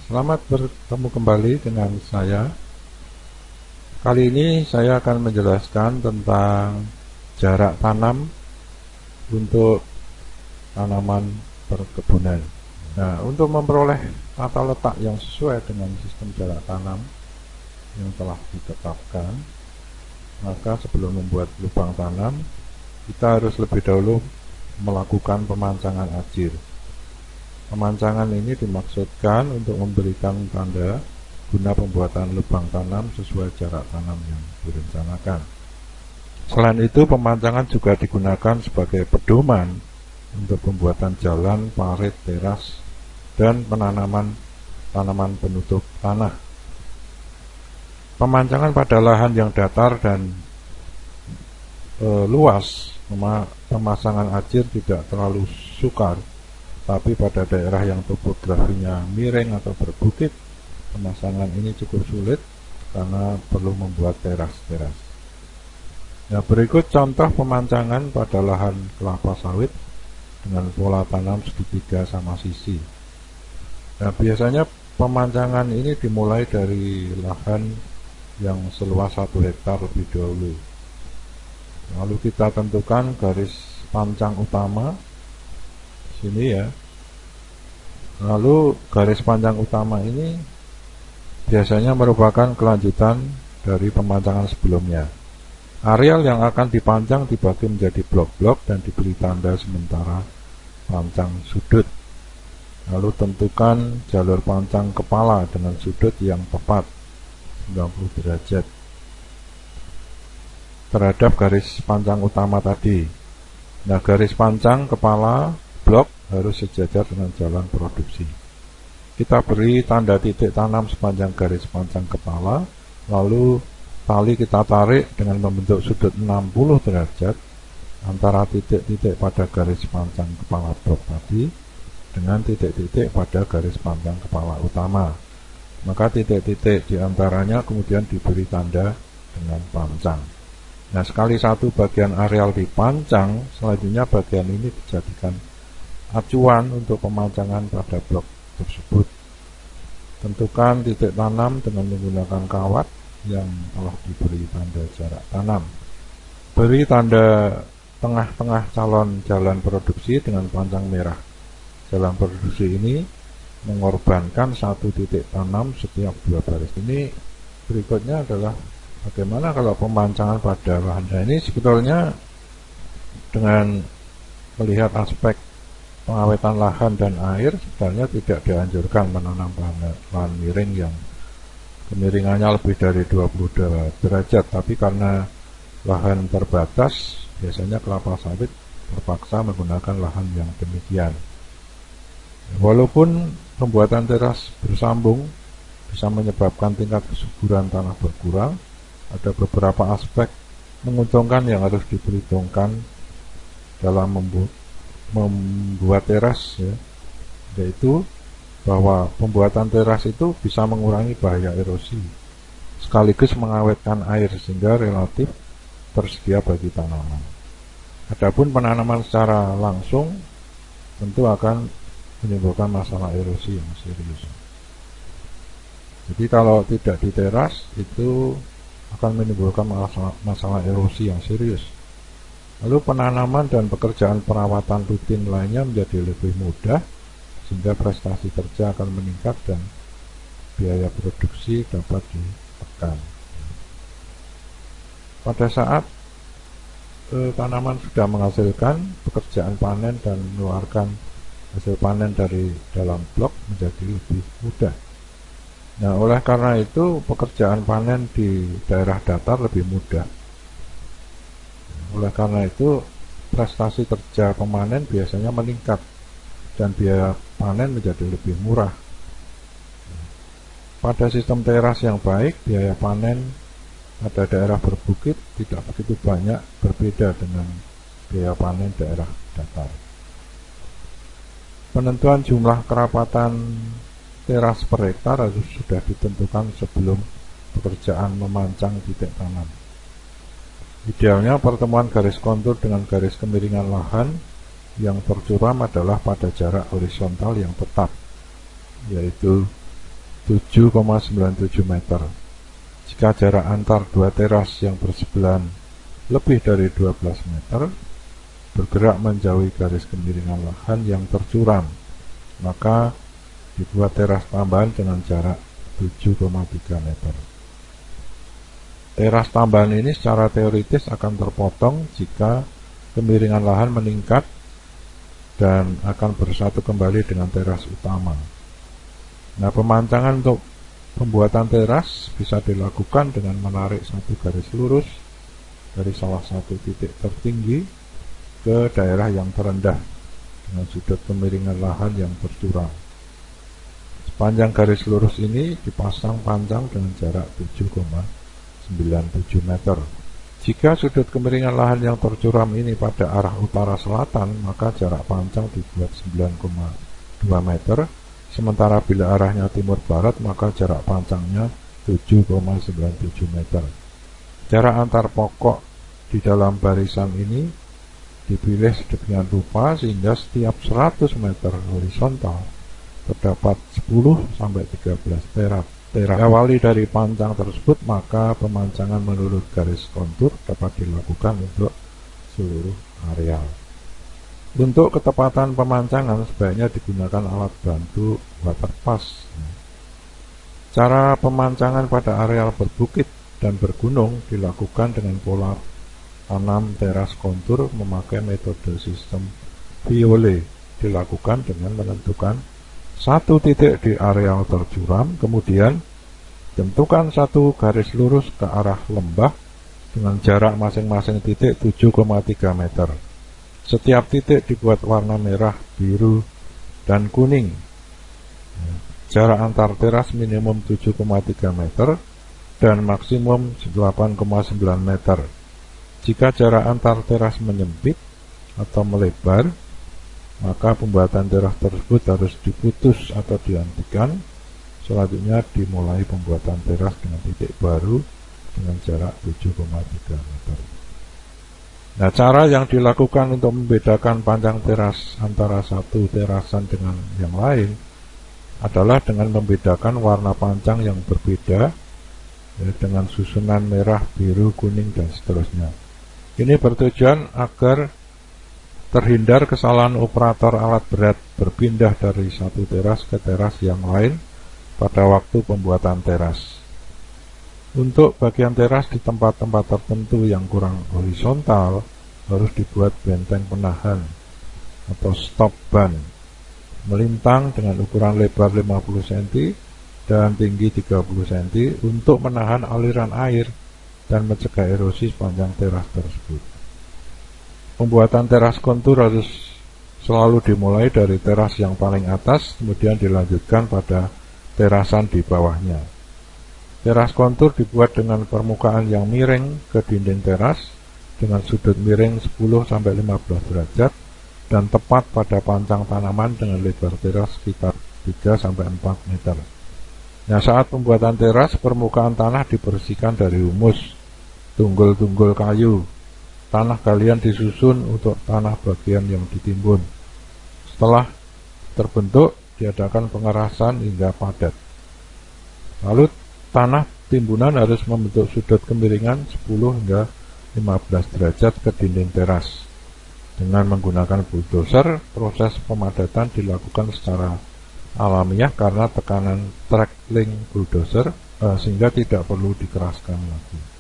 Selamat bertemu kembali dengan saya. Kali ini saya akan menjelaskan tentang jarak tanam untuk tanaman perkebunan. Nah, untuk memperoleh tata letak yang sesuai dengan sistem jarak tanam yang telah ditetapkan, maka sebelum membuat lubang tanam, kita harus lebih dahulu melakukan pemancangan ajir. Pemancangan ini dimaksudkan untuk memberikan tanda guna pembuatan lubang tanam sesuai jarak tanam yang direncanakan. Selain itu, pemancangan juga digunakan sebagai pedoman untuk pembuatan jalan, parit, teras, dan penanaman tanaman penutup tanah. Pemancangan pada lahan yang datar dan luas, pemasangan ajir tidak terlalu sukar. Tapi pada daerah yang topografinya miring atau berbukit, pemasangan ini cukup sulit karena perlu membuat teras-teras. Nah, berikut contoh pemancangan pada lahan kelapa sawit dengan pola tanam segitiga sama sisi. Nah, biasanya pemancangan ini dimulai dari lahan yang seluas 1 hektar lebih dahulu. Lalu kita tentukan garis pancang utama sini ya. Lalu garis panjang utama ini biasanya merupakan kelanjutan dari pemancangan sebelumnya. Areal yang akan dipancang dibagi menjadi blok-blok dan diberi tanda sementara pancang sudut. Lalu tentukan jalur pancang kepala dengan sudut yang tepat 90 derajat terhadap garis pancang utama tadi. Nah, garis pancang kepala blok harus sejajar dengan jalan produksi. Kita beri tanda titik tanam sepanjang garis pancang kepala, lalu tali kita tarik dengan membentuk sudut 60 derajat antara titik-titik pada garis pancang kepala blok tadi dengan titik-titik pada garis pancang kepala utama. Maka titik-titik diantaranya kemudian diberi tanda dengan pancang. Nah, sekali satu bagian areal dipancang, selanjutnya bagian ini dijadikan acuan untuk pemancangan pada blok tersebut. Tentukan titik tanam dengan menggunakan kawat yang telah diberi tanda jarak tanam. Beri tanda tengah-tengah calon jalan produksi dengan pancang merah. Jalan produksi ini mengorbankan 1 titik tanam setiap 2 baris. Ini berikutnya adalah bagaimana kalau pemancangan pada lahan. Nah, ini sebetulnya dengan melihat aspek pengawetan lahan dan air, sebenarnya tidak dianjurkan menanam lahan miring yang kemiringannya lebih dari 22 derajat, tapi karena lahan terbatas, biasanya kelapa sawit terpaksa menggunakan lahan yang demikian. Walaupun pembuatan teras bersambung bisa menyebabkan tingkat kesuburan tanah berkurang, ada beberapa aspek menguntungkan yang harus diperhitungkan dalam membuat teras ya, yaitu bahwa pembuatan teras itu bisa mengurangi bahaya erosi sekaligus mengawetkan air sehingga relatif tersedia bagi tanaman. Adapun penanaman secara langsung tentu akan menimbulkan masalah erosi yang serius. Jadi kalau tidak diteras itu akan menimbulkan masalah erosi yang serius. Lalu penanaman dan pekerjaan perawatan rutin lainnya menjadi lebih mudah sehingga prestasi kerja akan meningkat dan biaya produksi dapat ditekan. Pada saat tanaman sudah menghasilkan, pekerjaan panen dan mengeluarkan hasil panen dari dalam blok menjadi lebih mudah. Nah, oleh karena itu pekerjaan panen di daerah datar lebih mudah. Oleh karena itu prestasi kerja pemanen biasanya meningkat dan biaya panen menjadi lebih murah. Pada sistem teras yang baik, biaya panen pada daerah berbukit tidak begitu banyak berbeda dengan biaya panen daerah datar. Penentuan jumlah kerapatan teras per hektar harus sudah ditentukan sebelum pekerjaan memancang titik tanam. Idealnya pertemuan garis kontur dengan garis kemiringan lahan yang tercuram adalah pada jarak horizontal yang tetap, yaitu 7,97 meter. Jika jarak antar dua teras yang bersebelahan lebih dari 12 meter, bergerak menjauhi garis kemiringan lahan yang tercuram, maka dibuat teras tambahan dengan jarak 7,3 meter. Teras tambahan ini secara teoritis akan terpotong jika kemiringan lahan meningkat dan akan bersatu kembali dengan teras utama. Nah, pemancangan untuk pembuatan teras bisa dilakukan dengan menarik satu garis lurus dari salah satu titik tertinggi ke daerah yang terendah dengan sudut kemiringan lahan yang tercuram. Sepanjang garis lurus ini dipasang pancang dengan jarak 7,97 meter. Jika sudut kemiringan lahan yang tercuram ini pada arah utara selatan, maka jarak pancang dibuat 9,2 meter. Sementara bila arahnya timur barat, maka jarak pancangnya 7,97 meter. Jarak antar pokok di dalam barisan ini dipilih sedemikian rupa sehingga setiap 100 meter horizontal terdapat 10-13 teras. Awali dari pancang tersebut, maka pemancangan menurut garis kontur dapat dilakukan untuk seluruh areal. Untuk ketepatan pemancangan sebaiknya digunakan alat bantu waterpass. Cara pemancangan pada areal berbukit dan bergunung dilakukan dengan pola tanam teras kontur memakai metode sistem Viole. Dilakukan dengan menentukan satu titik di areal tercuram, kemudian tentukan satu garis lurus ke arah lembah dengan jarak masing-masing titik 7,3 meter. Setiap titik dibuat warna merah, biru, dan kuning. Jarak antar teras minimum 7,3 meter dan maksimum 8,9 meter. Jika jarak antar teras menyempit atau melebar, maka pembuatan teras tersebut harus diputus atau dihentikan. Selanjutnya dimulai pembuatan teras dengan titik baru dengan jarak 7,3 meter. Nah, cara yang dilakukan untuk membedakan panjang teras antara satu terasan dengan yang lain adalah dengan membedakan warna pancang yang berbeda, ya, dengan susunan merah, biru, kuning, dan seterusnya. Ini bertujuan agar terhindar kesalahan operator alat berat berpindah dari satu teras ke teras yang lain pada waktu pembuatan teras. Untuk bagian teras di tempat-tempat tertentu yang kurang horizontal harus dibuat benteng penahan atau stop ban melintang dengan ukuran lebar 50 cm dan tinggi 30 cm untuk menahan aliran air dan mencegah erosi sepanjang teras tersebut. Pembuatan teras kontur harus selalu dimulai dari teras yang paling atas, kemudian dilanjutkan pada terasan di bawahnya. Teras kontur dibuat dengan permukaan yang miring ke dinding teras dengan sudut miring 10-15 derajat dan tepat pada pancang tanaman dengan lebar teras sekitar 3-4 meter. Nah, saat pembuatan teras, permukaan tanah dibersihkan dari humus, tunggul-tunggul kayu. Tanah galian disusun untuk tanah bagian yang ditimbun. Setelah terbentuk, diadakan pengerasan hingga padat. Lalu tanah timbunan harus membentuk sudut kemiringan 10-15 derajat ke dinding teras. Dengan menggunakan bulldozer, proses pemadatan dilakukan secara alamiah karena tekanan track link bulldozer sehingga tidak perlu dikeraskan lagi.